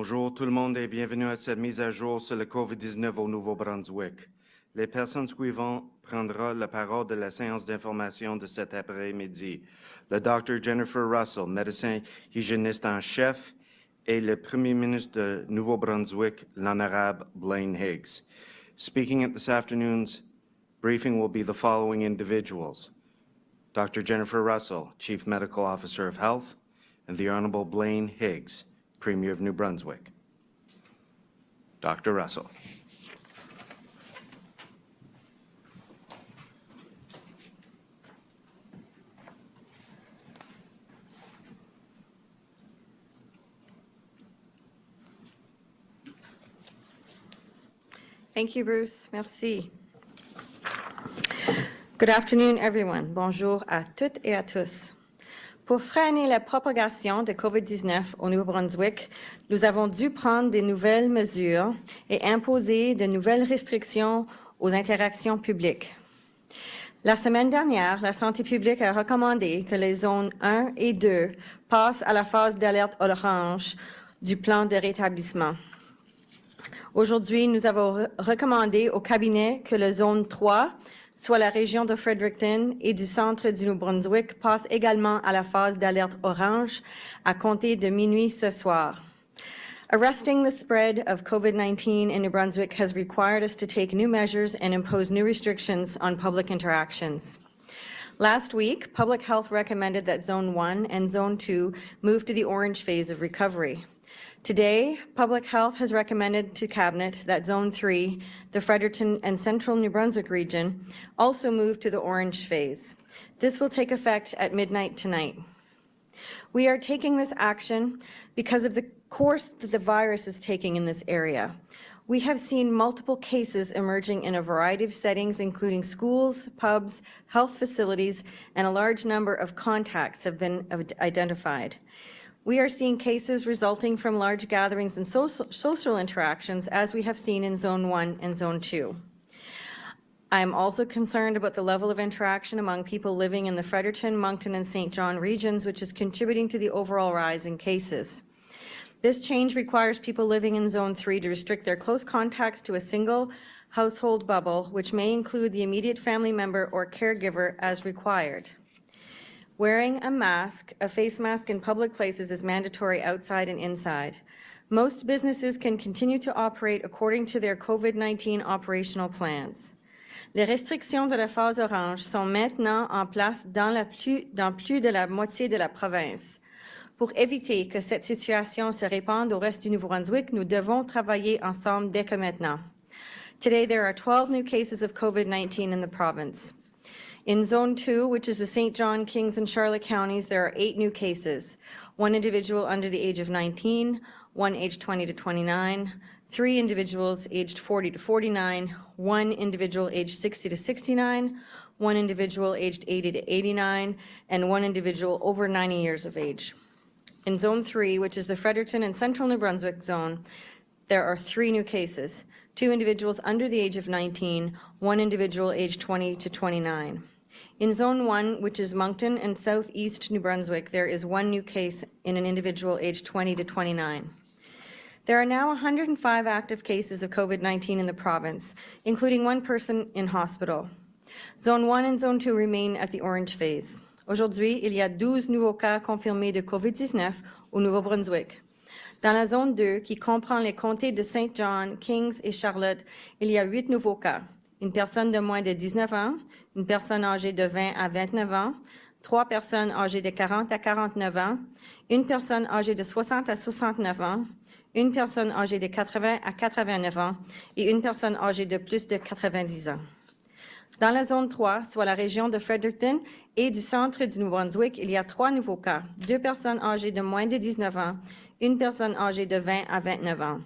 Bonjour tout le monde et bienvenue à cette mise à jour sur le COVID-19 au Nouveau-Brunswick. Les personnes suivantes prendront la parole de la séance d'information de cet après-midi. Le Dr. Jennifer Russell, médecin hygiéniste en chef, et le Premier ministre de Nouveau-Brunswick, l'Honorable Blaine Higgs. Speaking at this afternoon's briefing will be the following individuals: Dr. Jennifer Russell, Chief Medical Officer of Health, and the Honorable Blaine Higgs, Premier of New Brunswick. Dr. Russell. Thank you, Bruce. Merci. Good afternoon, everyone. Bonjour à toutes et à tous. Pour freiner la propagation de COVID-19 au Nouveau-Brunswick, nous avons dû prendre de nouvelles mesures et imposer de nouvelles restrictions aux interactions publiques. La semaine dernière, la santé publique a recommandé que les zones 1 et 2 passent à la phase d'alerte orange du plan de rétablissement. Aujourd'hui, nous avons recommandé au cabinet que la zone 3, soit la région de Fredericton et du centre du Nouveau-Brunswick, passe également à la phase d'alerte orange à compter de minuit ce soir. Arresting the spread of COVID-19 in New Brunswick has required us to take new measures and impose new restrictions on public interactions. Last week, Public Health recommended that Zone 1 and Zone 2 move to the orange phase of recovery. Today, Public Health has recommended to Cabinet that Zone 3, the Fredericton and Central New Brunswick region, also move to the orange phase. This will take effect at midnight tonight. We are taking this action because of the course that the virus is taking in this area. We have seen multiple cases emerging in a variety of settings, including schools, pubs, health facilities, and a large number of contacts have been identified. We are seeing cases resulting from large gatherings and social interactions, as we have seen in Zone 1 and Zone 2. I am also concerned about the level of interaction among people living in the Fredericton, Moncton, and St. John regions, which is contributing to the overall rise in cases. This change requires people living in Zone 3 to restrict their close contacts to a single household bubble, which may include the immediate family member or caregiver as required. Wearing a face mask in public places is mandatory outside and inside. Most businesses can continue to operate according to their COVID-19 operational plans. Les restrictions de la phase orange sont maintenant en place dans plus de la moitié de la province. Pour éviter que cette situation se répande au reste du Nouveau-Brunswick, nous devons travailler ensemble dès que maintenant. Today, there are 12 new cases of COVID-19 in the province. In Zone 2, which is the St. John, Kings, and Charlotte counties, there are 8 new cases: 1 individual under the age of 19, 1 aged 20 to 29, 3 individuals aged 40 to 49, 1 individual aged 60 to 69, 1 individual aged 80 to 89, and 1 individual over 90 years of age. In Zone 3, which is the Fredericton and Central New Brunswick zone, there are 3 new cases: 2 individuals under the age of 19, 1 individual aged 20 to 29. In Zone 1, which is Moncton and Southeast New Brunswick, there is 1 new case in an individual aged 20 to 29. There are now 105 active cases of COVID-19 in the province, including 1 person in hospital. Zone 1 and Zone 2 remain at the orange phase. Aujourd'hui, il y a 12 nouveaux cas confirmés de COVID-19 au Nouveau-Brunswick. Dans la zone 2, qui comprend les comtés de St. John, Kings et Charlotte, il y a 8 nouveaux cas: une personne de moins de 19 ans, une personne âgée de 20 à 29 ans, 3 personnes âgées de 40 à 49 ans, une personne âgée de 60 à 69 ans, une personne âgée de 80 à 89 ans et une personne âgée de plus de 90 ans. Dans la zone 3, soit la région de Fredericton et du centre du Nouveau-Brunswick, il y a 3 nouveaux cas: 2 personnes âgées de moins de 19 ans, une personne âgée de 20 à 29 ans.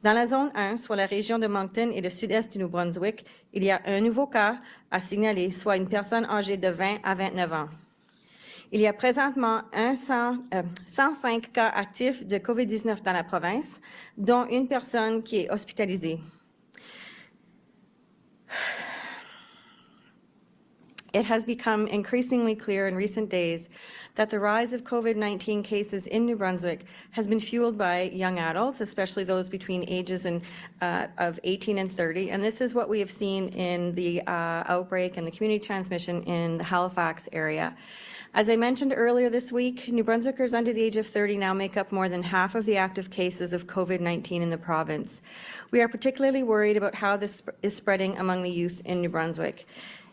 Dans la zone 1, soit la région de Moncton et le sud-est du Nouveau-Brunswick, il y a un nouveau cas à signaler, soit une personne âgée de 20 à 29 ans. Il y a présentement 105 cas actifs de COVID-19 dans la province, dont une personne qui est hospitalisée. It has become increasingly clear in recent days that the rise of COVID-19 cases in New Brunswick has been fueled by young adults, especially those between ages of 18 and 30. And this is what we have seen in the outbreak and the community transmission in the Halifax area. As I mentioned earlier this week, New Brunswickers under the age of 30 now make up more than half of the active cases of COVID-19 in the province. We are particularly worried about how this is spreading among the youth in New Brunswick.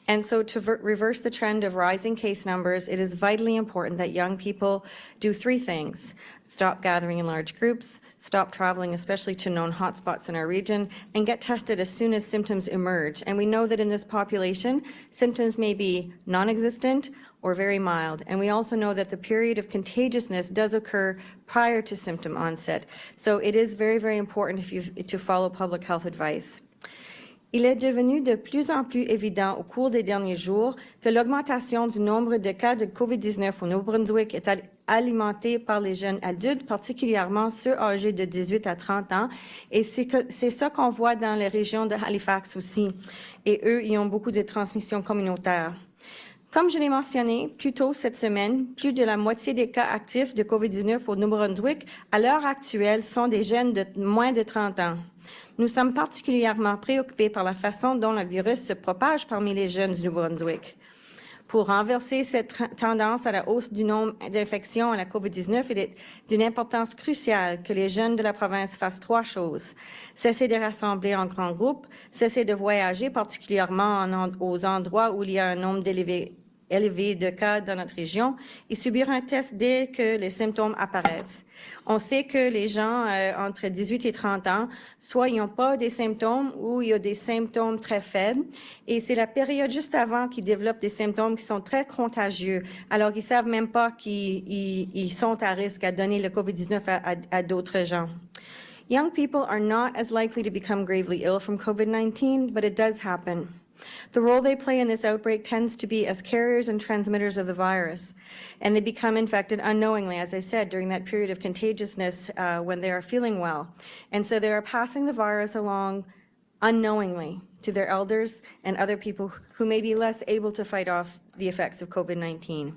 And so to reverse the trend of rising case numbers, it is vitally important that young people do three things: stop gathering in large groups, stop traveling, especially to known hotspots in our region, and get tested as soon as symptoms emerge. And we know that in this population, symptoms may be non-existent or very mild. And we also know that the period of contagiousness does occur prior to symptom onset. So it is very, very important to follow public health advice. Il est devenu de plus en plus évident au cours des derniers jours que l'augmentation du nombre de cas de COVID-19 au Nouveau-Brunswick est alimentée par les jeunes adultes, particulièrement ceux âgés de 18 à 30 ans. Et c'est ça qu'on voit dans les régions de Halifax aussi. Et eux, ils ont beaucoup de transmission communautaire. Comme je l'ai mentionné plus tôt cette semaine, plus de la moitié des cas actifs de COVID-19 au Nouveau-Brunswick, à l'heure actuelle, sont des jeunes de moins de 30 ans. Nous sommes particulièrement préoccupés par la façon dont le virus se propage parmi les jeunes du Nouveau-Brunswick. Pour renverser cette tendance à la hausse du nombre d'infections à la COVID-19, il est d'une importance cruciale que les jeunes de la province fassent trois choses: cesser de rassembler en grands groupes, cesser de voyager, particulièrement aux endroits où il y a un nombre élevé de cas dans notre région, et subir un test dès que les symptômes apparaissent. On sait que les gens entre 18 et 30 ans, soit ils n'ont pas des symptômes ou il y a des symptômes très faibles, et c'est la période juste avant qu'ils développent des symptômes qui sont très contagieux. Alors, ils ne savent même pas qu'ils sont à risque à donner le COVID-19 à d'autres gens. Young people are not as likely to become gravely ill from COVID-19, but it does happen. The role they play in this outbreak tends to be as carriers and transmitters of the virus, and they become infected unknowingly, as I said, during that period of contagiousness when they are feeling well. And so they are passing the virus along unknowingly to their elders and other people who may be less able to fight off the effects of COVID-19.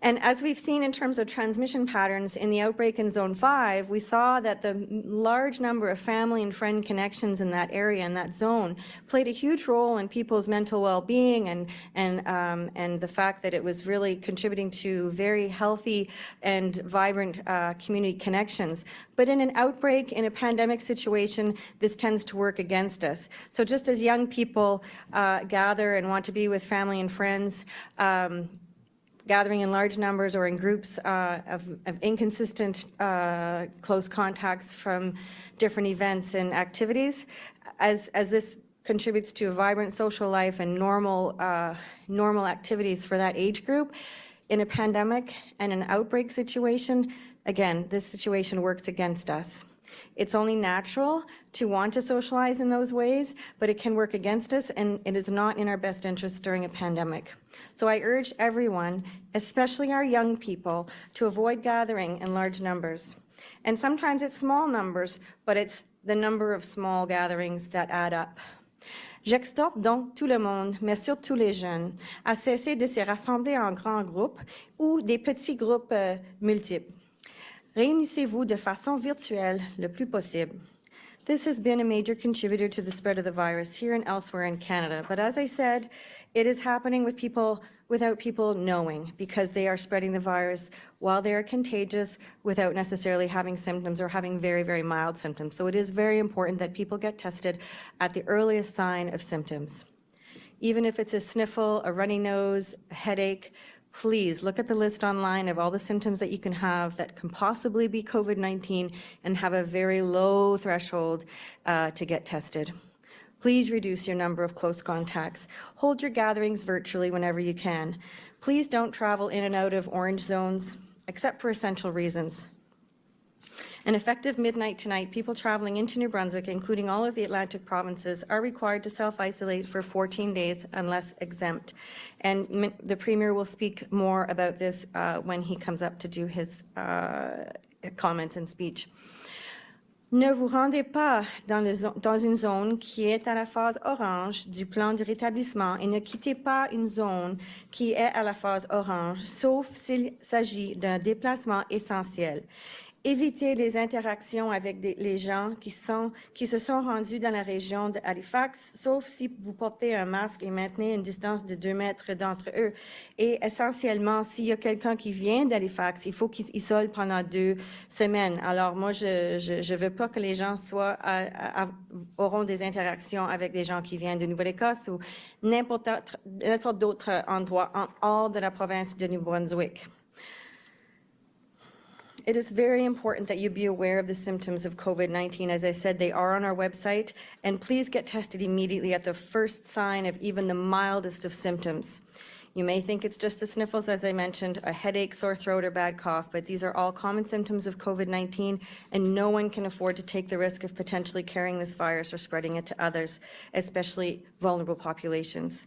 And as we've seen in terms of transmission patterns in the outbreak in Zone 5, we saw that the large number of family and friend connections in that area, in that zone, played a huge role in people's mental well-being and the fact that it was really contributing to very healthy and vibrant community connections. But in an outbreak, in a pandemic situation, this tends to work against us. So just as young people gather and want to be with family and friends, gathering in large numbers or in groups of inconsistent close contacts from different events and activities, as this contributes to a vibrant social life and normal activities for that age group, in a pandemic and an outbreak situation, again, this situation works against us. It's only natural to want to socialize in those ways, but it can work against us, and it is not in our best interest during a pandemic. So I urge everyone, especially our young people, to avoid gathering in large numbers. And sometimes it's small numbers, but it's the number of small gatherings that add up. J'exhorte donc tout le monde, mais surtout les jeunes, à cesser de se rassembler en grands groupes ou des petits groupes multiples. Réunissez-vous de façon virtuelle le plus possible. This has been a major contributor to the spread of the virus here and elsewhere in Canada. But as I said, it is happening with people without people knowing, because they are spreading the virus while they are contagious without necessarily having symptoms or having very, very mild symptoms. So it is very important that people get tested at the earliest sign of symptoms. Even if it's a sniffle, a runny nose, a headache, please look at the list online of all the symptoms that you can have that can possibly be COVID-19 and have a very low threshold to get tested. Please reduce your number of close contacts. Hold your gatherings virtually whenever you can. Please don't travel in and out of orange zones, except for essential reasons. And effective midnight tonight, people traveling into New Brunswick, including all of the Atlantic provinces, are required to self-isolate for 14 days unless exempt. And the Premier will speak more about this when he comes up to do his comments and speech. Ne vous rendez pas dans une zone qui est à la phase orange du plan de rétablissement et ne quittez pas une zone qui est à la phase orange, sauf s'il s'agit d'un déplacement essentiel. Évitez les interactions avec les gens qui se sont rendus dans la région de Halifax, sauf si vous portez un masque et maintenez une distance de 2 mètres d'entre eux. Et essentiellement, s'il y a quelqu'un qui vient d'Halifax, il faut qu'il s'isole pendant 2 semaines. Alors moi, je veux pas que les gens auront des interactions avec des gens qui viennent de Nouvelle-Écosse ou n'importe d'autre endroit hors de la province de New Brunswick. It is very important that you be aware of the symptoms of COVID-19. As I said, they are on our website, and please get tested immediately at the first sign of even the mildest of symptoms. You may think it's just the sniffles, as I mentioned, a headache, sore throat, or bad cough, but these are all common symptoms of COVID-19, and no one can afford to take the risk of potentially carrying this virus or spreading it to others, especially vulnerable populations.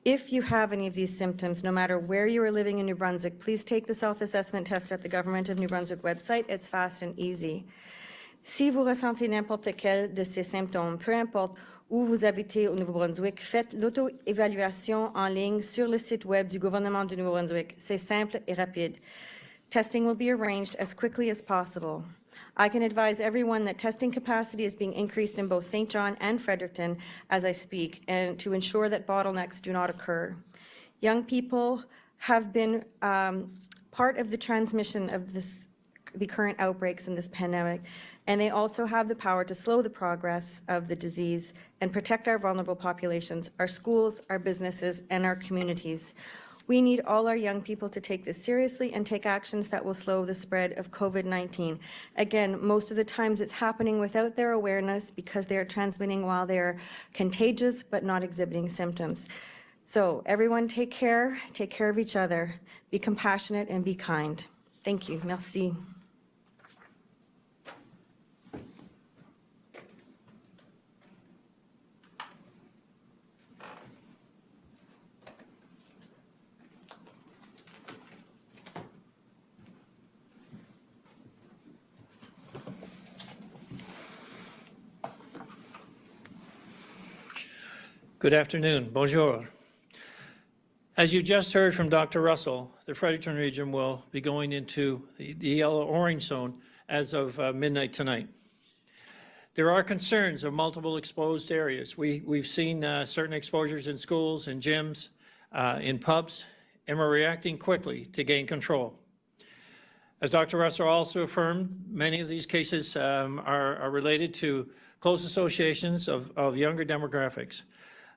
If you have any of these symptoms, no matter where you are living in New Brunswick, please take the self-assessment test at the Government of New Brunswick website. It's fast and easy. Si vous ressentez n'importe quel de ces symptômes, peu importe où vous habitez au Nouveau-Brunswick, faites l'auto-évaluation en ligne sur le site web du gouvernement du Nouveau-Brunswick. C'est simple et rapide. Testing will be arranged as quickly as possible. I can advise everyone that testing capacity is being increased in both St. John and Fredericton as I speak, and to ensure that bottlenecks do not occur. Young people have been part of the transmission of the current outbreaks in this pandemic, and they also have the power to slow the progress of the disease and protect our vulnerable populations, our schools, our businesses, and our communities. We need all our young people to take this seriously and take actions that will slow the spread of COVID-19. Again, most of the times it's happening without their awareness because they are transmitting while they're contagious but not exhibiting symptoms. So everyone take care of each other, be compassionate and be kind. Thank you. Merci. Good afternoon. Bonjour. As you just heard from Dr. Russell, the Fredericton region will be going into the yellow-orange zone as of midnight tonight. There are concerns of multiple exposed areas. We've seen certain exposures in schools, in gyms, in pubs, and we're reacting quickly to gain control. As Dr. Russell also affirmed, many of these cases are related to close associations of younger demographics,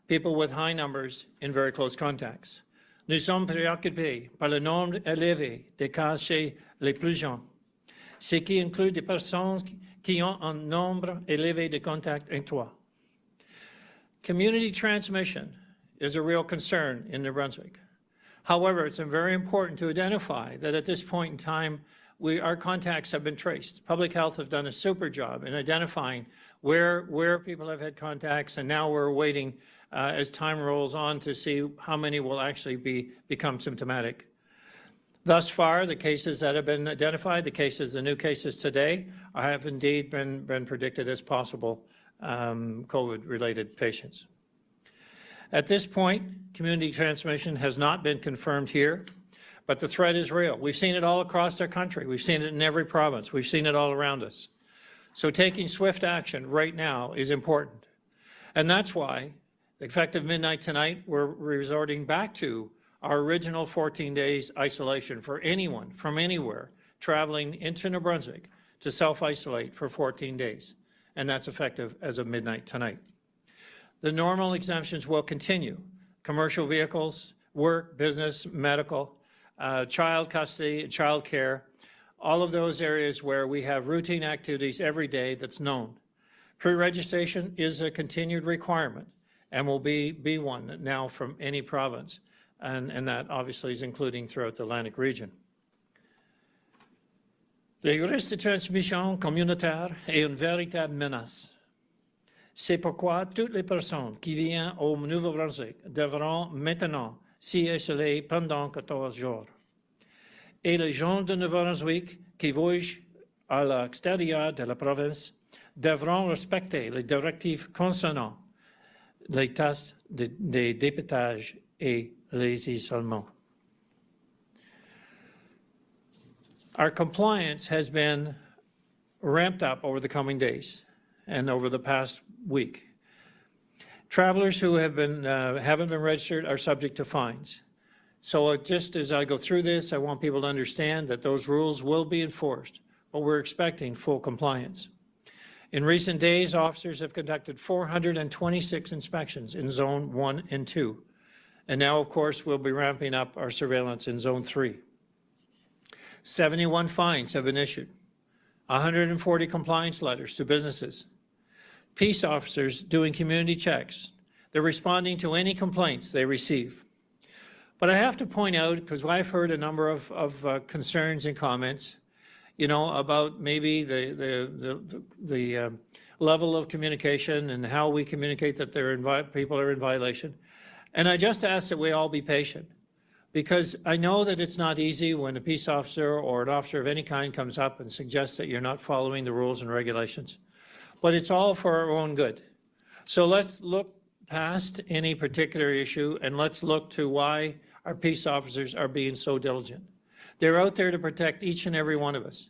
people with high numbers in very close contacts. Nous sommes préoccupés par le nombre élevé de cas chez les plus jeunes, ce qui inclut des personnes qui ont un nombre élevé de contacts étroits. Community transmission is a real concern in New Brunswick. However, it's very important to identify that at this point in time, our contacts have been traced. Public health have done a super job in identifying where people have had contacts, and now we're waiting as time rolls on to see how many will actually become symptomatic. Thus far, the cases that have been identified, the new cases today, have indeed been predicted as possible COVID-related patients. At this point, community transmission has not been confirmed here, but the threat is real. We've seen it all across our country. We've seen it in every province. We've seen it all around us. So taking swift action right now is important. And that's why, effective midnight tonight, we're resorting back to our original 14 days isolation for anyone from anywhere traveling into New Brunswick to self-isolate for 14 days. And that's effective as of midnight tonight. The normal exemptions will continue. Commercial vehicles, work, business, medical, child custody, child care, all of those areas where we have routine activities every day that's known. Pre-registration is a continued requirement and will be one now from any province, and that obviously is including throughout the Atlantic region. Le risque de transmission communautaire est une véritable menace. C'est pourquoi toutes les personnes qui viennent au Nouveau-Brunswick devront maintenant s'y isoler pendant 14 jours. Et les gens de Nouveau-Brunswick qui voyagent à l'extérieur de la province devront respecter les directives concernant les tests de dépistage et les isolements. Our compliance has been ramped up over the coming days and over the past week. Travelers who haven't been registered are subject to fines. So just as I go through this, I want people to understand that those rules will be enforced, but we're expecting full compliance. In recent days, officers have conducted 426 inspections in Zone 1 and 2. And now, of course, we'll be ramping up our surveillance in Zone 3. 71 fines have been issued, 140 compliance letters to businesses, peace officers doing community checks. They're responding to any complaints they receive. But I have to point out, because I've heard a number of concerns and comments, you know, about maybe the level of communication and how we communicate that people are in violation. And I just ask that we all be patient, because I know that it's not easy when a peace officer or an officer of any kind comes up and suggests that you're not following the rules and regulations. But it's all for our own good. So let's look past any particular issue and let's look to why our peace officers are being so diligent. They're out there to protect each and every one of us.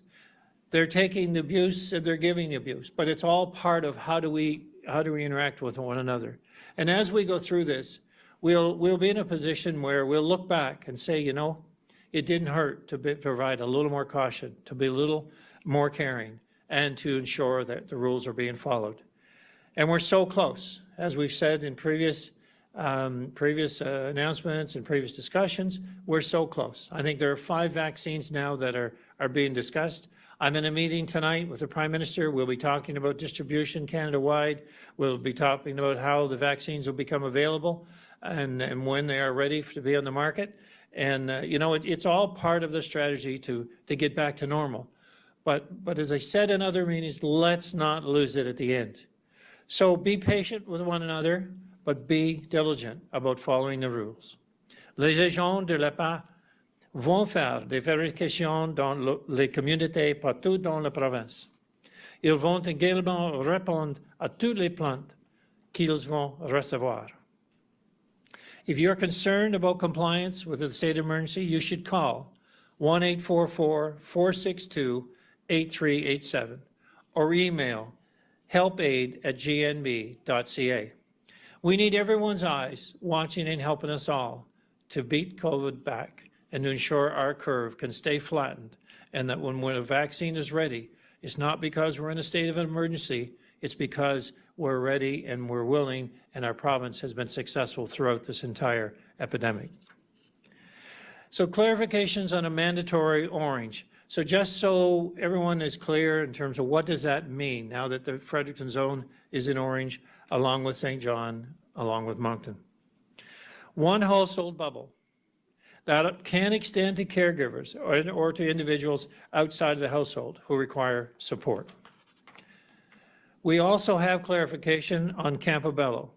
They're taking the abuse and they're giving the abuse, but it's all part of how do we interact with one another. And as we go through this, we'll be in a position where we'll look back and say, you know, it didn't hurt to provide a little more caution, to be a little more caring, and to ensure that the rules are being followed. And we're so close, as we've said in previous announcements and previous discussions, we're so close. I think there are 5 vaccines now that are being discussed. I'm in a meeting tonight with the Prime Minister. We'll be talking about distribution Canada-wide. We'll be talking about how the vaccines will become available and when they are ready to be on the market. And, you know, it's all part of the strategy to get back to normal. But as I said in other meetings, let's not lose it at the end. So be patient with one another, but be diligent about following the rules. Les agents de l'EPA vont faire des vérifications dans les communautés partout dans la province. Ils vont également répondre à toutes les plaintes qu'ils vont recevoir. If you're concerned about compliance with the state of emergency, you should call 1-844-462-8387 or email helpaid@gnb.ca. We need everyone's eyes watching and helping us all to beat COVID back and to ensure our curve can stay flattened, and that when a vaccine is ready, it's not because we're in a state of emergency, it's because we're ready and we're willing, and our province has been successful throughout this entire epidemic. So clarifications on a mandatory orange. So just so everyone is clear in terms of what does that mean now that the Fredericton zone is in orange, along with St. John, along with Moncton. One household bubble that can extend to caregivers or to individuals outside of the household who require support. We also have clarification on Campobello.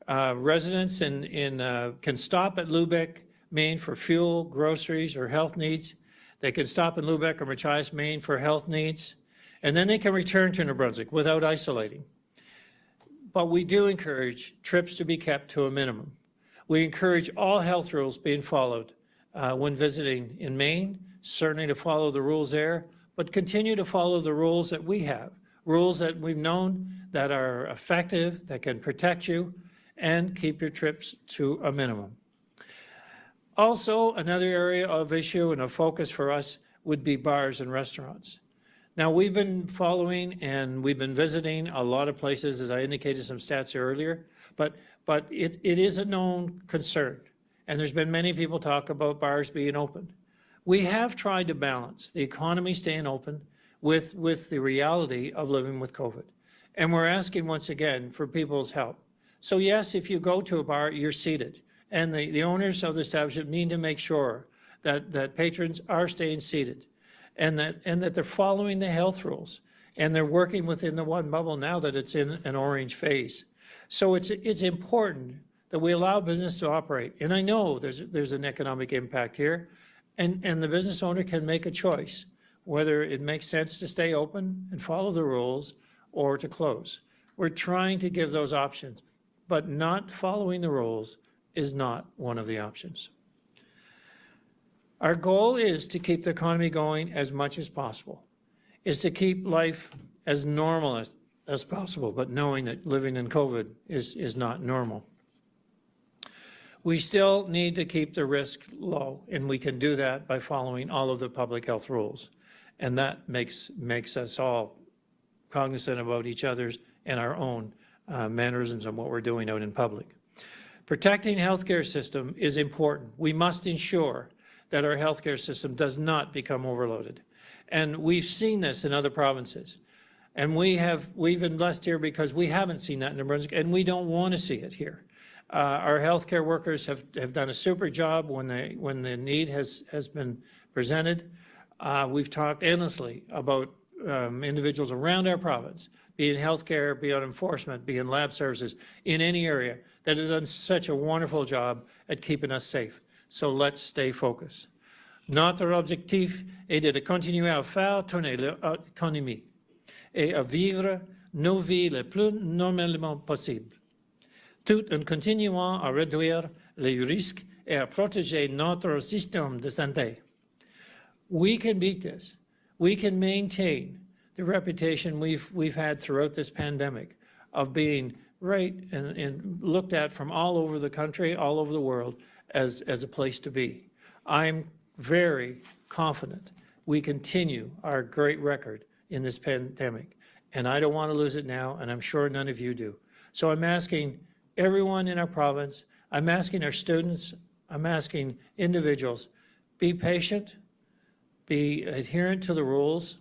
Residents can stop at Lubec, Maine for fuel, groceries, or health needs. They can stop in Lubec or Machias, Maine for health needs, and then they can return to New Brunswick without isolating. But we do encourage trips to be kept to a minimum. We encourage all health rules being followed when visiting in Maine, certainly to follow the rules there, but continue to follow the rules that we have, rules that we've known that are effective, that can protect you, and keep your trips to a minimum. Also, another area of issue and of focus for us would be bars and restaurants. Now, we've been following and we've been visiting a lot of places, as I indicated some stats earlier, but it is a known concern. And there's been many people talk about bars being open. We have tried to balance the economy staying open with the reality of living with COVID. And we're asking once again for people's help. So yes, if you go to a bar, you're seated. And the owners of the establishment need to make sure that patrons are staying seated and that they're following the health rules. And they're working within the one bubble now that it's in an orange phase. So it's important that we allow business to operate. And I know there's an economic impact here, and the business owner can make a choice, whether it makes sense to stay open and follow the rules, or to close. We're trying to give those options, but not following the rules is not one of the options. Our goal is to keep the economy going as much as possible, is to keep life as normal as possible, but knowing that living in COVID is not normal. We still need to keep the risk low, and we can do that by following all of the public health rules. And that makes us all cognizant about each other's and our own mannerisms and what we're doing out in public. Protecting healthcare system is important. We must ensure that our healthcare system does not become overloaded. And we've seen this in other provinces. And we've been blessed here because we haven't seen that in New Brunswick, and we don't want to see it here. Our healthcare workers have done a super job when the need has been presented. We've talked endlessly about individuals around our province, be it healthcare, be it enforcement, be it lab services, in any area, that have done such a wonderful job at keeping us safe. So let's stay focused. Notre objectif est de continuer à faire tourner l'économie et à vivre nos vies le plus normalement possible, tout en continuant à réduire les risques et à protéger notre système de santé. We can beat this. We can maintain the reputation we've had throughout this pandemic of being right and looked at from all over the country, all over the world, as a place to be. I'm very confident we continue our great record in this pandemic, and I don't want to lose it now, and I'm sure none of you do. So I'm asking everyone in our province, I'm asking our students, I'm asking individuals, be patient, be adherent to the rules,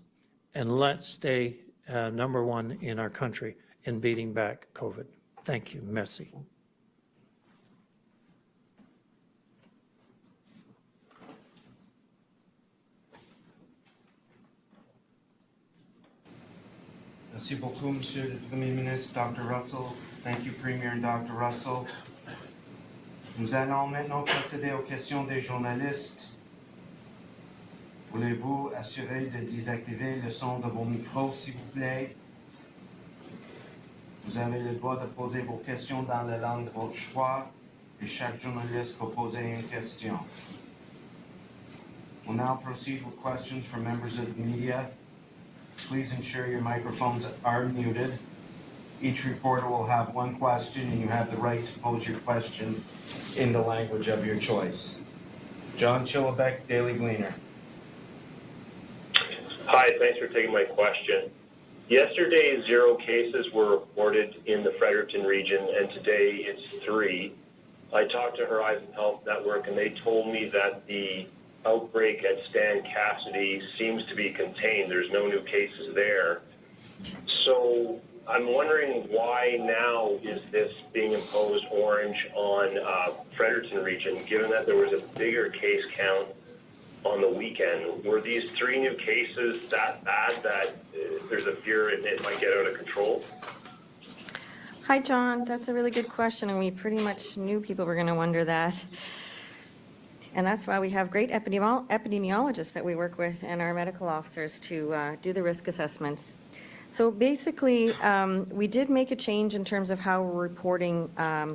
and let's stay number one in our country in beating back COVID. Thank you. Merci. Merci beaucoup, Monsieur le Premier ministre, Dr. Russell. Thank you, Premier and Dr. Russell. Nous allons maintenant procéder aux questions des journalistes. Voulez-vous assurer de désactiver le son de vos micros, s'il vous plaît? Vous avez le droit de poser vos questions dans la langue de votre choix, et chaque journaliste peut poser une question. We'll now proceed with questions from members of the media. Please ensure your microphones are muted. Each reporter will have one question, and you have the right to pose your question in the language of your choice. John Chillibeck, Daily Gleaner. Hi, thanks for taking my question. Yesterday, 0 cases were reported in the Fredericton region, and today it's 3. I talked to Horizon Health Network, and they told me that the outbreak at Stan Cassidy seems to be contained. There's no new cases there. So I'm wondering why now is this being imposed orange on Fredericton region, given that there was a bigger case count on the weekend. Were these 3 new cases that bad that there's a fear it might get out of control? Hi, John. That's a really good question, and we pretty much knew people were going to wonder that. And that's why we have great epidemiologists that we work with and our medical officers to do the risk assessments. So basically, we did make a change in terms of how we're reporting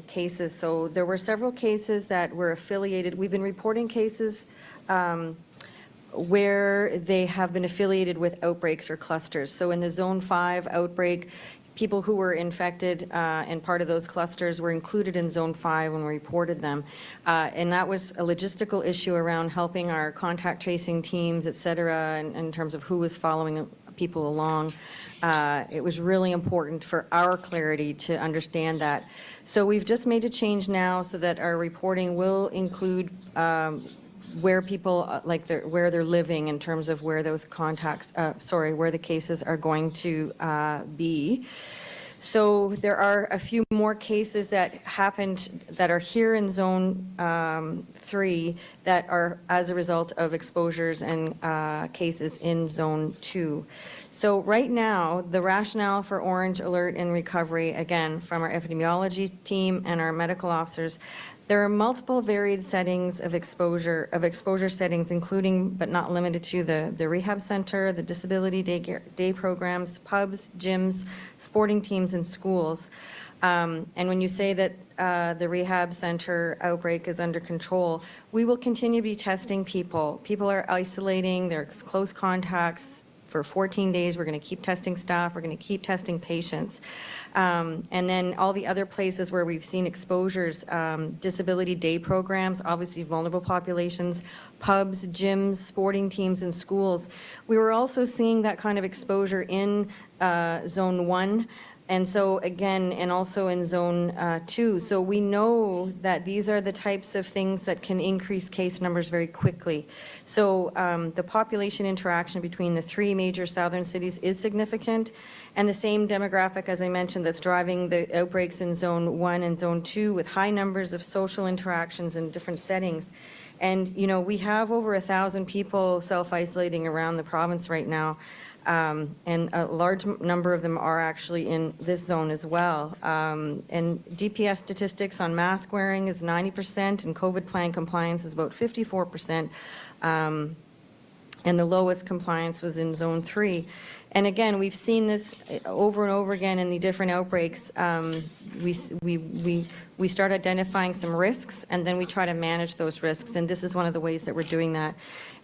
cases. So there were several cases that were affiliated. We've been reporting cases where they have been affiliated with outbreaks or clusters. So in the Zone 5 outbreak, people who were infected and part of those clusters were included in Zone 5 when we reported them. And that was a logistical issue around helping our contact tracing teams, et cetera, in terms of who was following people along. It was really important for our clarity to understand that. So we've just made a change now so that our reporting will include where people, where they're living in terms of where those contacts, where the cases are going to be. So there are a few more cases that happened that are here in Zone 3 that are as a result of exposures and cases in Zone 2. So right now, the rationale for orange alert and recovery, again, from our epidemiology team and our medical officers, There are multiple varied settings of exposure settings, including but not limited to the rehab center, the disability day programs, pubs, gyms, sporting teams, and schools. And when you say that the rehab center outbreak is under control, we will continue to be testing people. People are isolating, they're close contacts. For 14 days, we're going to keep testing staff, we're going to keep testing patients. And then all the other places where we've seen exposures, disability day programs, obviously vulnerable populations, pubs, gyms, sporting teams, and schools. We were also seeing that kind of exposure in Zone 1. And so again, and also in Zone 2. So we know that these are the types of things that can increase case numbers very quickly. So the population interaction between the three major southern cities is significant. And the same demographic, as I mentioned, that's driving the outbreaks in Zone 1 and Zone 2 with high numbers of social interactions in different settings. And, you know, we have over 1,000 people self-isolating around the province right now. And a large number of them are actually in this zone as well. And DPS statistics on mask wearing is 90%, and COVID plan compliance is about 54%. And the lowest compliance was in Zone 3. And again, we've seen this over and over again in the different outbreaks. We start identifying some risks, and then we try to manage those risks, and this is one of the ways that we're doing that.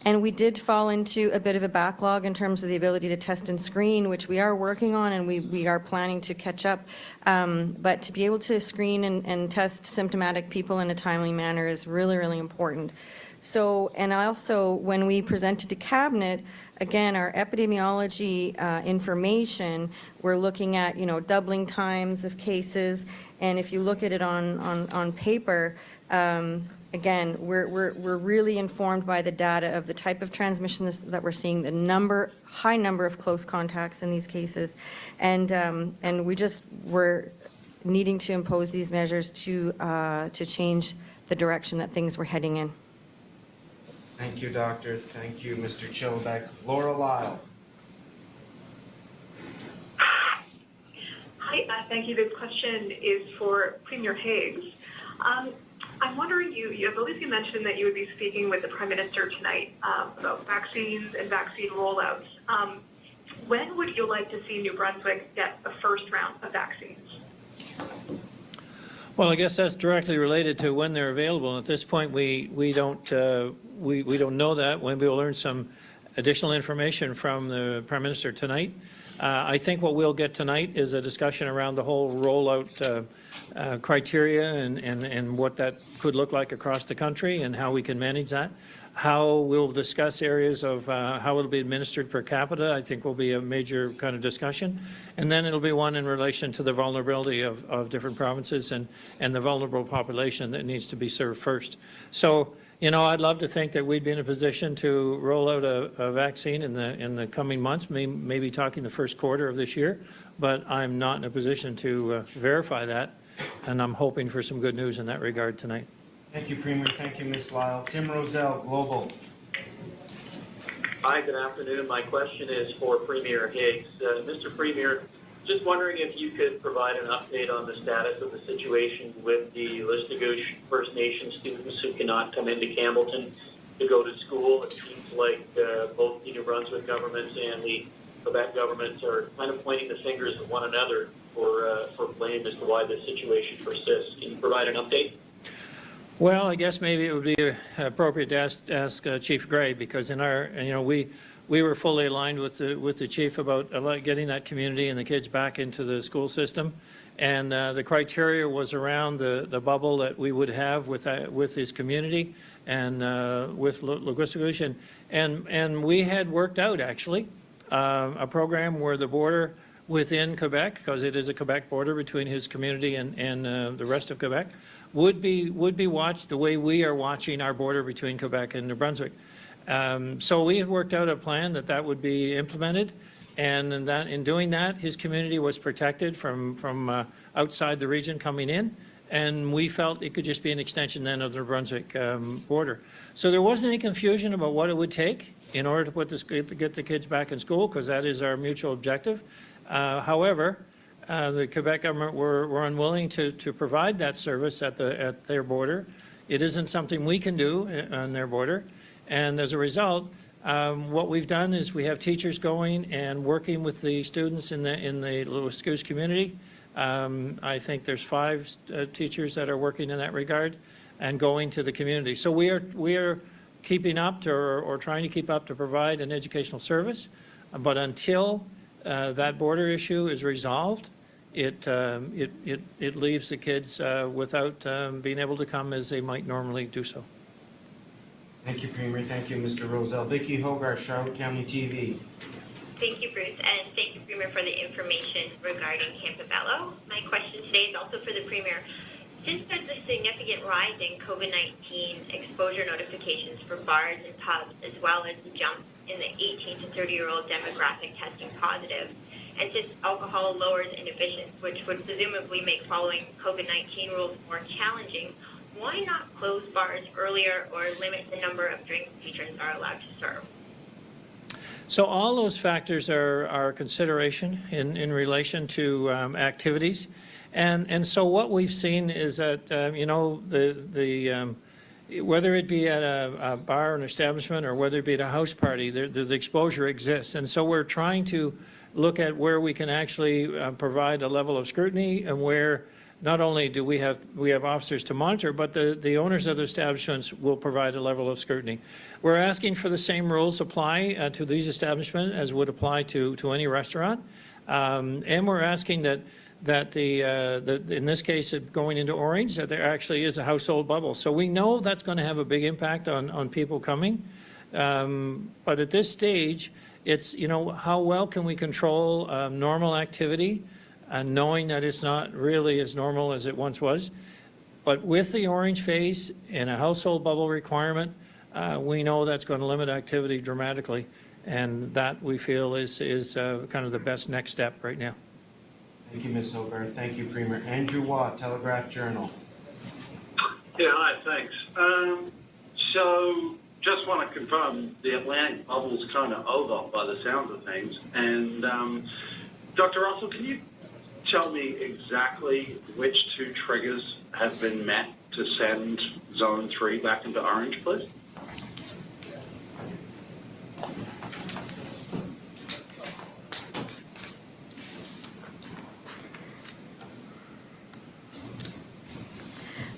And we did fall into a bit of a backlog in terms of the ability to test and screen, which we are working on, and we are planning to catch up. But to be able to screen and test symptomatic people in a timely manner is really, really important. So, and also, when we presented to Cabinet, again, our epidemiology information, we're looking at, you know, doubling times of cases, and if you look at it on paper, again, we're really informed by the data of the type of transmission that we're seeing, the high number of close contacts in these cases, and we're needing to impose these measures to change the direction that things were heading in. Thank you, Doctor. Thank you, Mr. Chilbeck. Laura Lyle. Hi, thank you. This question is for Premier Higgs. I'm wondering, I believe you mentioned that you would be speaking with the Prime Minister tonight about vaccines and vaccine rollouts. When would you like to see New Brunswick get the first round of vaccines? Well, I guess that's directly related to when they're available. At this point, we don't know that. When we will learn some additional information from the Prime Minister tonight. I think what we'll get tonight is a discussion around the whole rollout criteria and what that could look like across the country and how we can manage that. How we'll discuss areas of how it'll be administered per capita, I think will be a major kind of discussion. And then it'll be one in relation to the vulnerability of different provinces and the vulnerable population that needs to be served first. So, you know, I'd love to think that we'd be in a position to roll out a vaccine in the coming months, maybe talking the first quarter of this year, but I'm not in a position to verify that, and I'm hoping for some good news in that regard tonight. Thank you, Premier. Thank you, Ms. Lyle. Tim Roselle, Global. Hi, good afternoon. My question is for Premier Higgs. Mr. Premier, just wondering if you could provide an update on the status of the situation with the Listigouche First Nation students who cannot come into Campbellton to go to school. It seems like both the New Brunswick governments and the Quebec governments are kind of pointing the fingers at one another for blame as to why this situation persists. Can you provide an update? Well, I guess maybe it would be appropriate to ask Chief Gray, because in our, you know, we were fully aligned with the chief about getting that community and the kids back into the school system, and the criteria was around the bubble that we would have with his community and with Listigouche, and we had worked out actually a program where the border within Quebec, because it is a Quebec border between his community and the rest of Quebec, would be watched the way we are watching our border between Quebec and New Brunswick. So we had worked out a plan that would be implemented, and in doing that, his community was protected from outside the region coming in, and we felt it could just be an extension then of the New Brunswick border. So there wasn't any confusion about what it would take in order to get the kids back in school, because that is our mutual objective. However, The Quebec government were unwilling to provide that service at their border. It isn't something we can do on their border. And as a result, what we've done is we have teachers going and working with the students in the Louis Goose community. I think there's 5 teachers that are working in that regard and going to the community. So we are keeping up to, or trying to keep up to provide an educational service. But until that border issue is resolved, it leaves the kids without being able to come as they might normally do so. Thank you, Premier. Thank you, Mr. Roselle. Vicky Hogarth, Charlotte County TV. Thank you, Bruce, and thank you, Premier, for the information regarding Campobello. My question today is also for the Premier. Since there's a significant rise in COVID-19 exposure notifications for bars and pubs, as well as the jump in the 18 to 30-year-old demographic testing positive, and since alcohol lowers inhibitions, which would presumably make following COVID-19 rules more challenging, why not close bars earlier or limit the number of drinks patrons are allowed to serve? So all those factors are consideration in relation to activities. And so what we've seen is that, whether it be at a bar or an establishment or whether it be at a house party, the exposure exists. And so we're trying to look at where we can actually provide a level of scrutiny, and where not only do we have officers to monitor, but the owners of the establishments will provide a level of scrutiny. We're asking for the same rules apply to these establishments as would apply to any restaurant. And we're asking that in this case, going into Orange, that there actually is a household bubble. So we know that's going to have a big impact on people coming. But at this stage, it's, how well can we control normal activity, and knowing that it's not really as normal as it once was. But with the orange phase and a household bubble requirement, we know that's going to limit activity dramatically. And that, we feel, is kind of the best next step right now. Thank you, Ms. Hogarth. Thank you, Premier. Andrew Watt, Telegraph Journal. Yeah, hi, thanks. So just want to confirm the Atlantic bubble's kind of over by the sounds of things. And Dr. Russell, can you tell me exactly which 2 triggers have been met to send Zone 3 back into orange, please?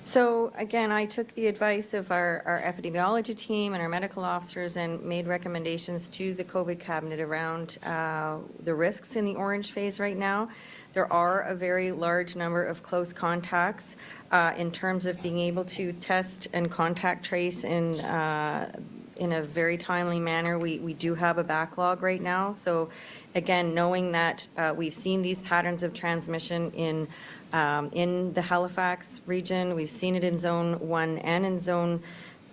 So again, I took the advice of our epidemiology team and our medical officers and made recommendations to the COVID cabinet around the risks in the orange phase right now. There are a very large number of close contacts in terms of being able to test and contact trace in a very timely manner. We do have a backlog right now. So again, knowing that we've seen these patterns of transmission in the Halifax region, we've seen it in Zone 1 and in Zone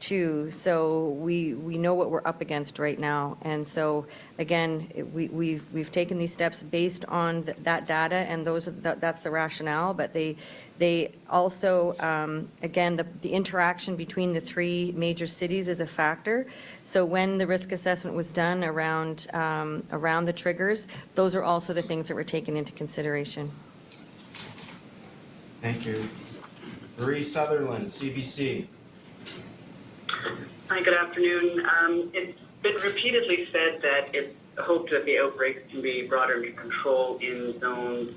2, so we know what we're up against right now. And so again, we've taken these steps based on that data, and that's the rationale. But they also again, the interaction between the 3 major cities is a factor. So when the risk assessment was done around the triggers, those are also the things that were taken into consideration. Thank you. Marie Sutherland, CBC. Hi, good afternoon. It's been repeatedly said that it's hoped that the outbreaks can be brought under control in zones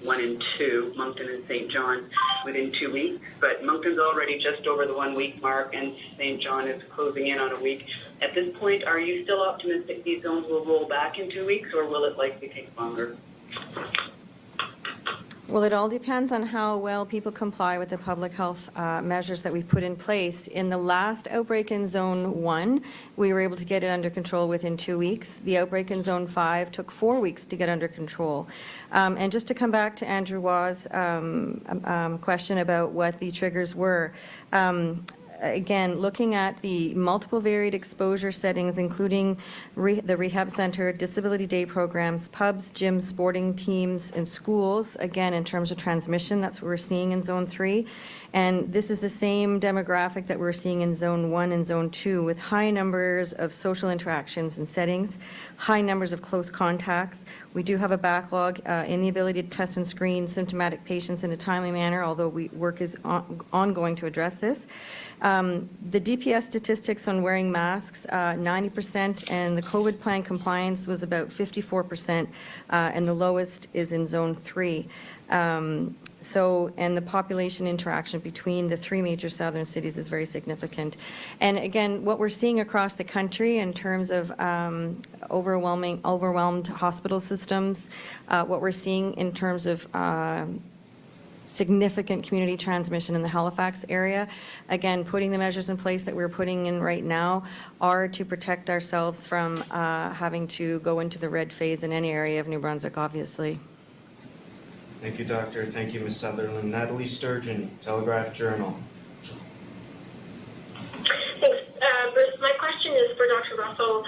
1 and 2, Moncton and St. John, within 2 weeks. But Moncton's already just over the 1-week mark, and St. John is closing in on a week. At this point, are you still optimistic these zones will roll back in 2 weeks, or will it likely take longer? Well, it all depends on how well people comply with the public health measures that we put in place. In the last outbreak in Zone 1, we were able to get it under control within 2 weeks. The outbreak in Zone 5 took 4 weeks to get under control. And just to come back to Andrew Waugh's question about what the triggers were, again, looking at the multiple varied exposure settings, including the rehab center, disability day programs, pubs, gyms, sporting teams, and schools, again, in terms of transmission, that's what we're seeing in Zone 3. And this is the same demographic that we're seeing in Zone 1 and Zone 2, with high numbers of social interactions and settings, high numbers of close contacts. We do have a backlog in the ability to test and screen symptomatic patients in a timely manner, although work is ongoing to address this. The DPS statistics on wearing masks, 90%, and the COVID plan compliance was about 54%, and the lowest is in Zone 3. And the population interaction between the three major southern cities is very significant. And again, what we're seeing across the country in terms of overwhelmed hospital systems, what we're seeing in terms of significant community transmission in the Halifax area. Again, putting the measures in place that we're putting in right now are to protect ourselves from having to go into the red phase in any area of New Brunswick, obviously. Thank you, Doctor. Thank you, Ms. Sutherland. Natalie Sturgeon, Telegraph-Journal. Thanks. Bruce, my question is for Dr. Russell.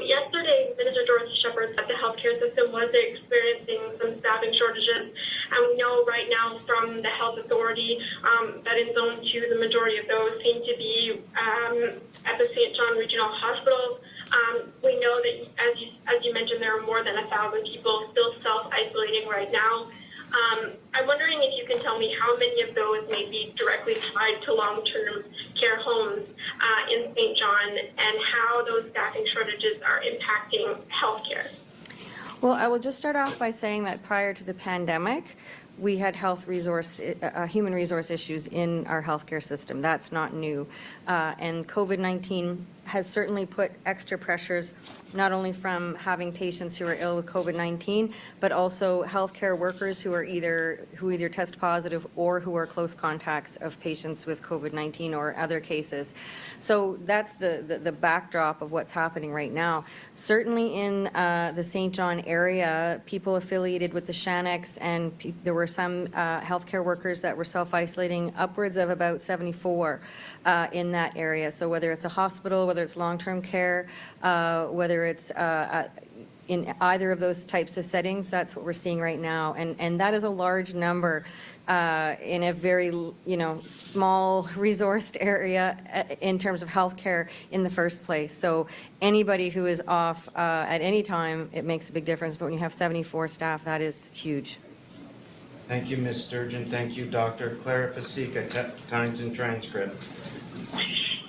Yesterday, Minister Dorothy Shepherd said the healthcare system was experiencing some staffing shortages, and we know right now from the health authority that in Zone 2, the majority of those seem to be at the St. John Regional Hospital. We know that, as you mentioned, there are more than 1,000 people still self-isolating right now. I'm wondering if you can tell me how many of those may be directly tied to long-term care homes in St. John, and how those staffing shortages are impacting healthcare. Well, I will just start off by saying that prior to the pandemic, we had human resource issues in our healthcare system. That's not new. And COVID-19 has certainly put extra pressures, not only from having patients who are ill with COVID-19, but also healthcare workers who either test positive or who are close contacts of patients with COVID-19 or other cases. So that's the backdrop of what's happening right now. Certainly in the St. John area, people affiliated with the Shannex, and there were some healthcare workers that were self-isolating, upwards of about 74 in that area. So whether it's a hospital, whether it's long-term care, whether it's in either of those types of settings, that's what we're seeing right now. And that is a large number in a very, small resourced area in terms of healthcare in the first place. So anybody who is off at any time, it makes a big difference. But when you have 74 staff, that is huge. Thank you, Ms. Sturgeon. Thank you, Dr. Clara Pasica, Times and Transcript.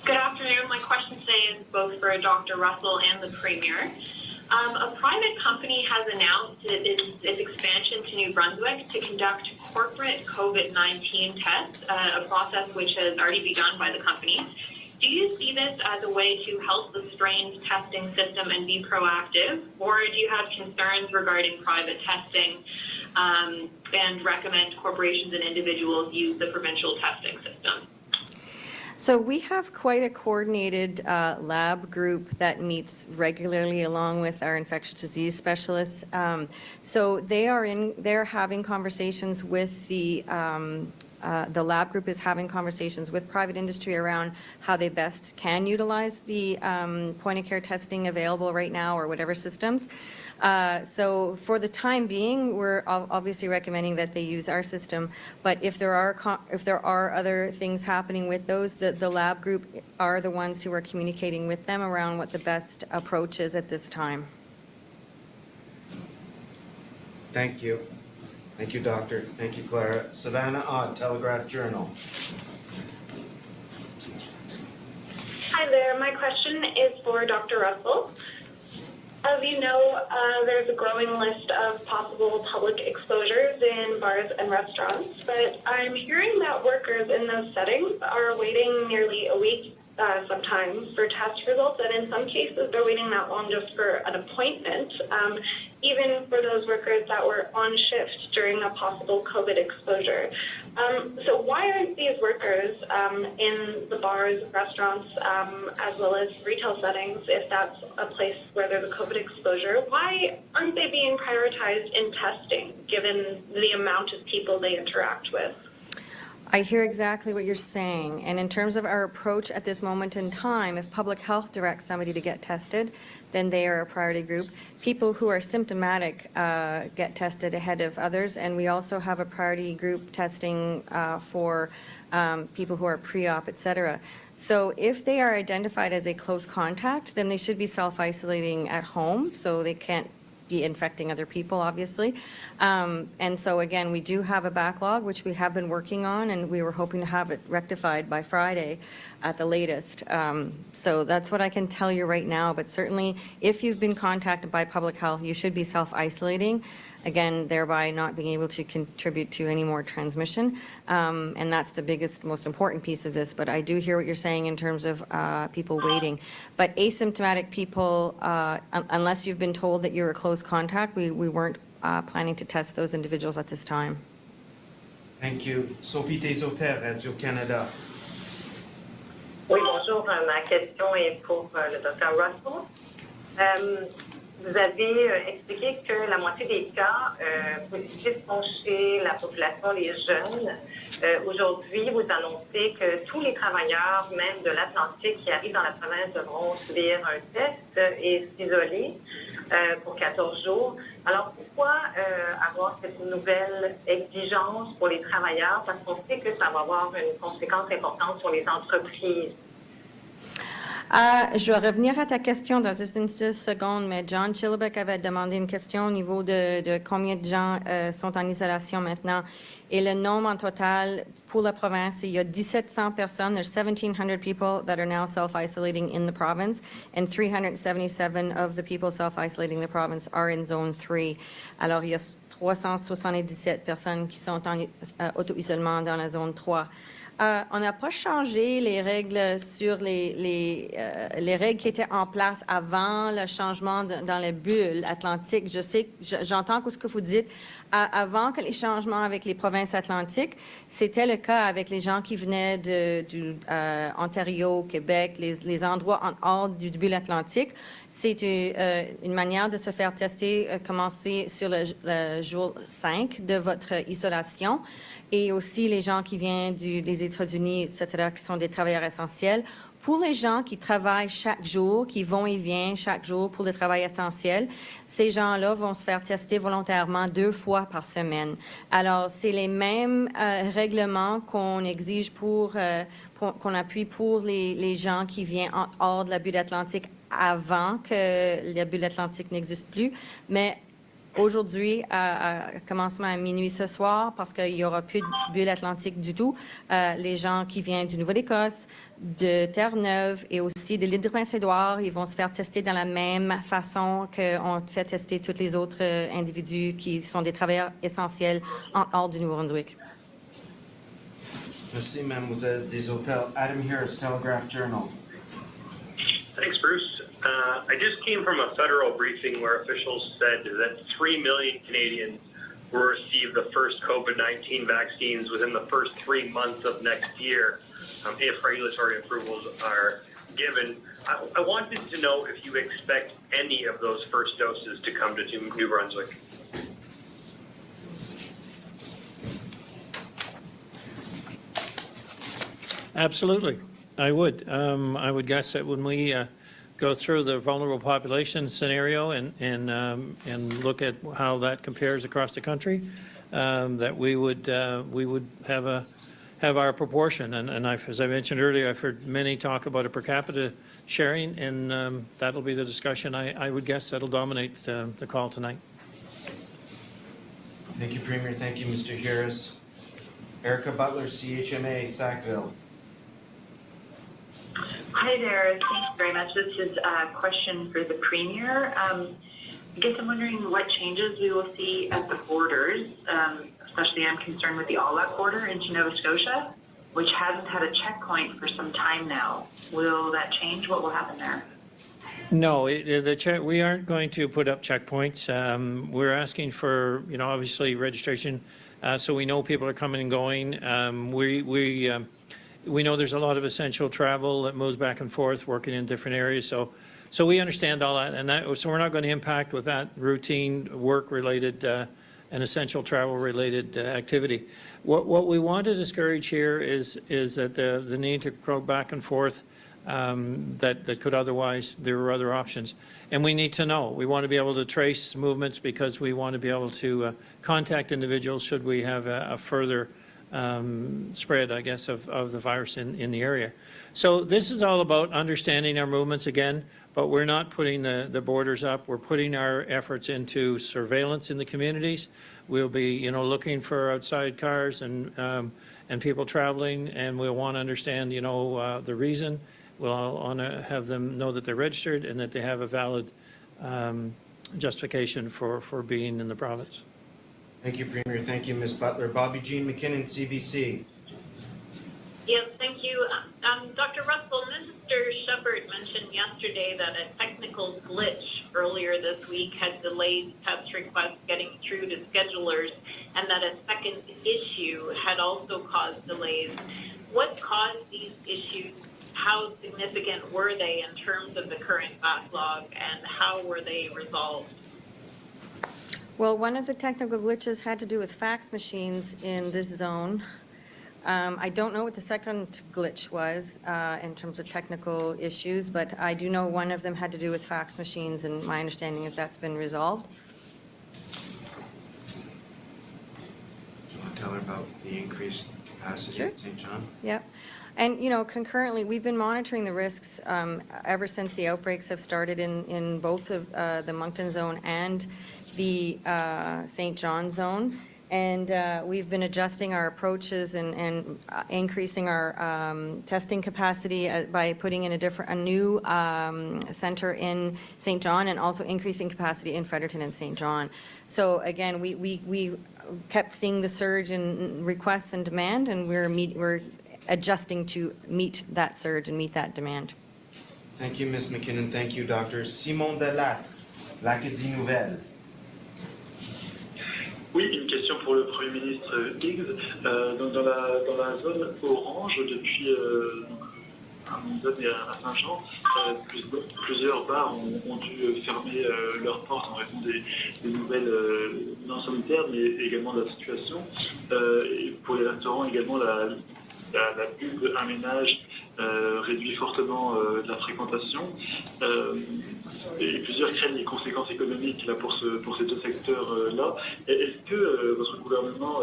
Good afternoon. My question today is both for Dr. Russell and the Premier. A private company has announced its expansion to New Brunswick to conduct corporate COVID-19 tests, a process which has already begun by the company. Do you see this as a way to help the strained testing system and be proactive, or do you have concerns regarding private testing and recommend corporations and individuals use the provincial testing system? So we have quite a coordinated lab group that meets regularly along with our infectious disease specialists. So they're having conversations with the lab group is having conversations with private industry around how they best can utilize the point of care testing available right now, or whatever systems. So for the time being, we're obviously recommending that they use our system. But if there are other things happening with those, the lab group are the ones who are communicating with them around what the best approach is at this time. Thank you. Thank you, Doctor. Thank you, Clara. Savannah Ott, Telegraph-Journal. Hi there. My question is for Dr. Russell. As you know, there's a growing list of possible public exposures in bars and restaurants, but I'm hearing that workers in those settings are waiting nearly a week sometimes for test results, and in some cases they're waiting that long just for an appointment, even for those workers that were on shift during a possible COVID exposure. So why aren't these workers in the bars, restaurants, as well as retail settings, if that's a place where there's a COVID exposure, why aren't they being prioritized in testing, given the amount of people they interact with? I hear exactly what you're saying, and in terms of our approach at this moment in time, if public health directs somebody to get tested, then they are a priority group. People who are symptomatic get tested ahead of others, and we also have a priority group testing for people who are pre-op, et cetera. So if they are identified as a close contact, then they should be self-isolating at home, so they can't be infecting other people, obviously. And so again, we do have a backlog, which we have been working on, and we were hoping to have it rectified by Friday at the latest. So that's what I can tell you right now, but certainly if you've been contacted by public health, you should be self-isolating, again, thereby not being able to contribute to any more transmission. And that's the biggest, most important piece of this. But I do hear what you're saying in terms of people waiting. But asymptomatic people, unless you've been told that you're a close contact, we weren't planning to test those individuals at this time. Thank you. Sophie Tézoter, Radio-Canada. Oui, bonjour. Ma question est pour le Dr. Russell. Vous avez expliqué que la moitié des cas positifs sont chez la population, les jeunes. Aujourd'hui, vous annoncez que tous les travailleurs, même de l'Atlantique, qui arrivent dans la province, devront subir un test et s'isoler pour 14 jours. Alors, pourquoi avoir cette nouvelle exigence pour les travailleurs? Parce qu'on sait que ça va avoir une conséquence importante sur les entreprises. Je vais revenir à ta question dans une seconde, mais John Chilbeck avait demandé une question au niveau de combien de gens sont en isolation maintenant. Et le nombre en total pour la province, il y a 1700 personnes. There's 1,700 people that are now self-isolating in the province, and 377 of the people self-isolating the province are in Zone 3. Alors, il y a 377 personnes qui sont en auto-isolement dans la Zone 3. On n'a pas changé les règles sur les règles qui étaient en place avant le changement dans les bulles atlantiques. Je sais, j'entends ce que vous dites. Avant que les changements avec les provinces atlantiques, c'était le cas avec les gens qui venaient du Ontario, Québec, les endroits en hors du bulle atlantique. C'est une manière de se faire tester, commencer sur le jour 5 de votre isolation. Et aussi les gens qui viennent des États-Unis, etc., qui sont des travailleurs essentiels. Pour les gens qui travaillent chaque jour, qui vont et viennent chaque jour pour le travail essentiel, ces gens-là vont se faire tester volontairement 2 fois par semaine. Alors, c'est les mêmes règlements qu'on exige qu'on appuie pour les gens qui viennent hors de la bulle atlantique avant que la bulle atlantique n'existe plus. Mais aujourd'hui, à commencement à minuit ce soir, parce qu'il n'y aura plus de bulle atlantique du tout, les gens qui viennent du Nouvelle-Écosse, de Terre-Neuve et aussi de l'île de Prince-Édouard, ils vont se faire tester dans la même façon qu'on fait tester tous les autres individus qui sont des travailleurs essentiels hors du Nouveau-Brunswick. Merci, Mademoiselle Desautels. Adam Harris, Telegraph Journal. Thanks, Bruce. I just came from a federal briefing where officials said that 3 million Canadians will receive the first COVID-19 vaccines within the first 3 months of next year, if regulatory approvals are given. I wanted to know if you expect any of those first doses to come to New Brunswick. Absolutely, I would. I would guess that when we go through the vulnerable population scenario and look at how that compares across the country, that we would have our proportion. And as I mentioned earlier, I've heard many talk about a per capita sharing, and that'll be the discussion. I would guess that'll dominate the call tonight. Thank you, Premier. Thank you, Mr. Harris. Erica Butler, CHMA, Sackville. Hi there. Thanks very much. This is a question for the Premier. I guess I'm wondering what changes we will see at the borders. Especially I'm concerned with the All-Out border into Nova Scotia, which hasn't had a checkpoint for some time now. Will that change? What will happen there? No, we aren't going to put up checkpoints. We're asking for, obviously registration, so we know people are coming and going. We know there's a lot of essential travel that moves back and forth, working in different areas. So we understand all that, so we're not going to impact with that routine work-related an essential travel-related activity. What we want to discourage here is that the need to go back and forth that could otherwise, there are other options. And we need to know. We want to be able to trace movements because we want to be able to contact individuals should we have a further spread, I guess, of the virus in the area. So this is all about understanding our movements again, but we're not putting the borders up. We're putting our efforts into surveillance in the communities. We'll be, looking for outside cars and people traveling, and we'll want to understand, the reason. We'll want to have them know that they're registered and that they have a valid justification for being in the province. Thank you, Premier. Thank you, Ms. Butler. Bobby Jean McKinnon, CBC. Yes, thank you. Dr. Russell, Mr. Shepard mentioned yesterday that a technical glitch earlier this week had delayed test requests getting through to schedulers, and that a second issue had also caused delays. What caused these issues? How significant were they in terms of the current backlog, and how were they resolved? Well, one of the technical glitches had to do with fax machines in this zone. I don't know what the second glitch was in terms of technical issues, but I do know one of them had to do with fax machines, and my understanding is that's been resolved. Do you want to tell her about the increased capacity at St. John? Yep. And, concurrently, we've been monitoring the risks ever since the outbreaks have started in both of the Moncton zone and the St. John zone. And we've been adjusting our approaches and increasing our testing capacity by putting in a new center in St. John, and also increasing capacity in Fredericton and St. John. So again, we kept seeing the surge in requests and demand, and we're adjusting to meet that surge and meet that demand. Thank you, Ms. McKinnon. Thank you, Dr. Simon Delattre, l'Acadie Nouvelle. Oui, une question pour le Premier ministre Higgs. Donc dans la zone orange, depuis à Monzonne et à Saint-Jean, plusieurs bars ont dû fermer leurs portes en raison des nouvelles non sanitaires, mais également de la situation. Et pour les restaurants, également, la bulle un ménage réduit fortement la fréquentation. Et plusieurs craignent les conséquences économiques là, pour ces deux secteurs-là. Est-ce que votre gouvernement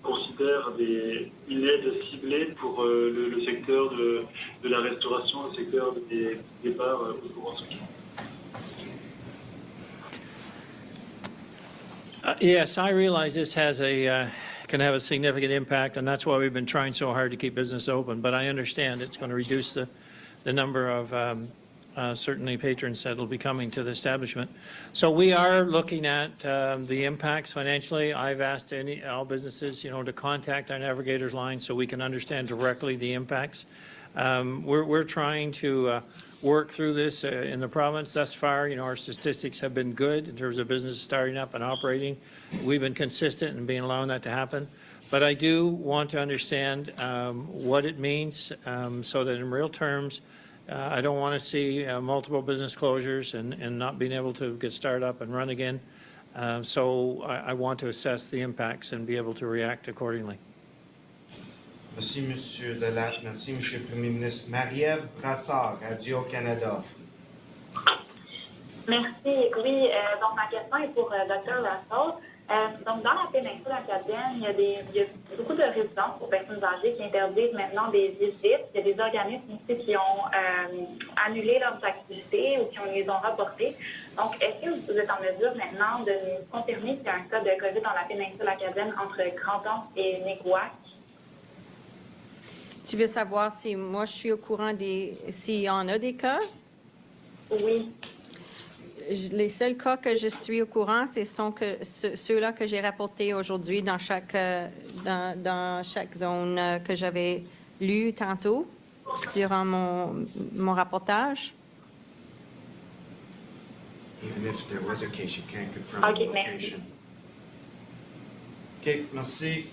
considère une aide ciblée pour le secteur de la restauration, le secteur des bars au Brunswick? Yes, I realize this has can have a significant impact, and that's why we've been trying so hard to keep business open. But I understand it's going to reduce the number of certainly patrons that will be coming to the establishment. So we are looking at the impacts financially. I've asked all businesses, to contact our navigators line so we can understand directly the impacts. We're trying to work through this in the province. Thus far, our statistics have been good in terms of business starting up and operating. We've been consistent in being allowing that to happen. But I do want to understand what it means so that in real terms, I don't want to see multiple business closures and not being able to get started up and run again. So I want to assess the impacts and be able to react accordingly. Merci, Monsieur Delattre. Merci, Monsieur le Premier ministre. Marie-Ève Brassard, Radio-Canada. Merci. Oui, donc ma question est pour Dr. Russell. Donc, dans la péninsule acadienne, il y a beaucoup de résidences pour personnes âgées qui interdisent maintenant des visites. Il y a des organismes aussi qui ont annulé leurs activités ou qui les ont rapportées. Donc, est-ce que vous êtes en mesure maintenant de nous confirmer qu'il y a un cas de COVID dans la péninsule acadienne entre Grand-Anse et Néguac? Tu veux savoir si moi je suis au courant s'il y en a des cas? Oui. Les seuls cas que je suis au courant, ce sont ceux-là que j'ai rapportés aujourd'hui dans chaque zone que j'avais lu tantôt durant mon rapportage. Even if there was a case, you can't confirm the location. OK, merci.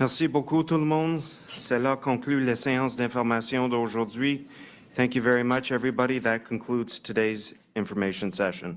Merci beaucoup tout le monde. Cela conclut la séance d'information d'aujourd'hui. Thank you very much, everybody. That concludes today's information session.